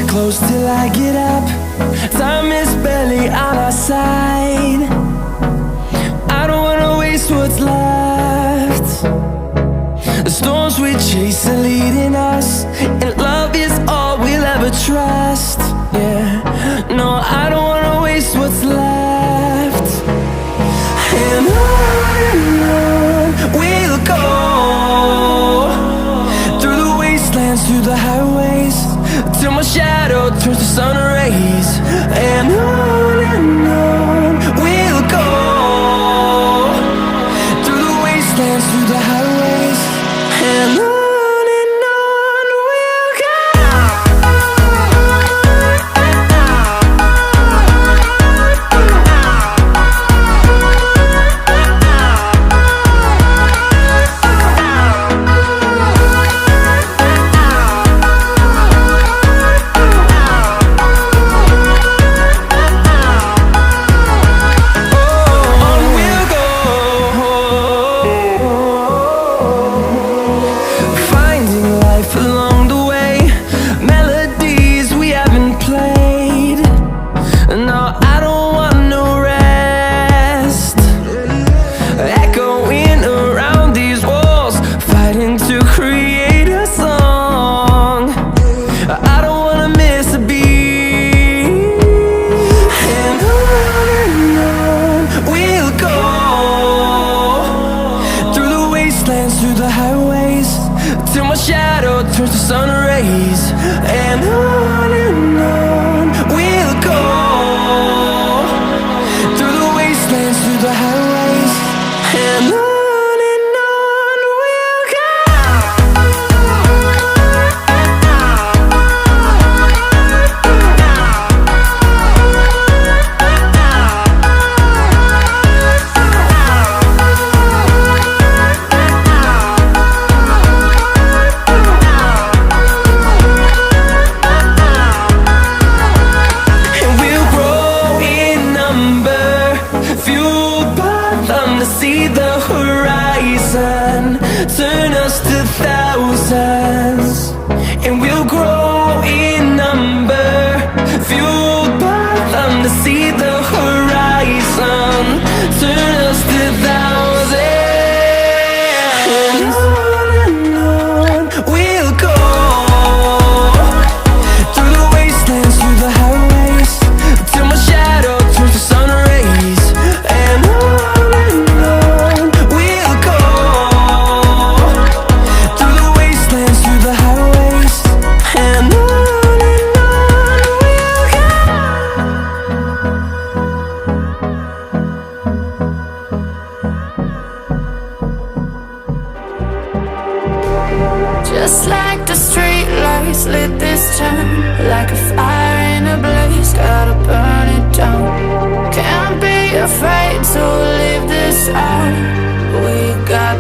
close till I get up. Time is barely on our side. I don't wanna waste what's left. The storms we chase are leading us, and love is all we'll ever trust. Yeah, no, I don't wanna waste what's left. And on we'll go, through the wastelands, through the highways, till my shadow turns to sun rays. And on we'll go, through the wastelands, through the highways, and on we'll wastelands, through the highways, till my shadow turns to sun rays. And on we'll go, through the wastelands, through the highways, and on. See the horizon turn us to thousands, and we'll grow in number, fueled by them to see the horizon turn us to thousands. And on we'll go, through the wastelands, through the highways, till my shadow turns to sun rays. And just like the street lights lit this town, like a fire in a blaze, gotta burn it down. Can't be afraid to leave this out. We got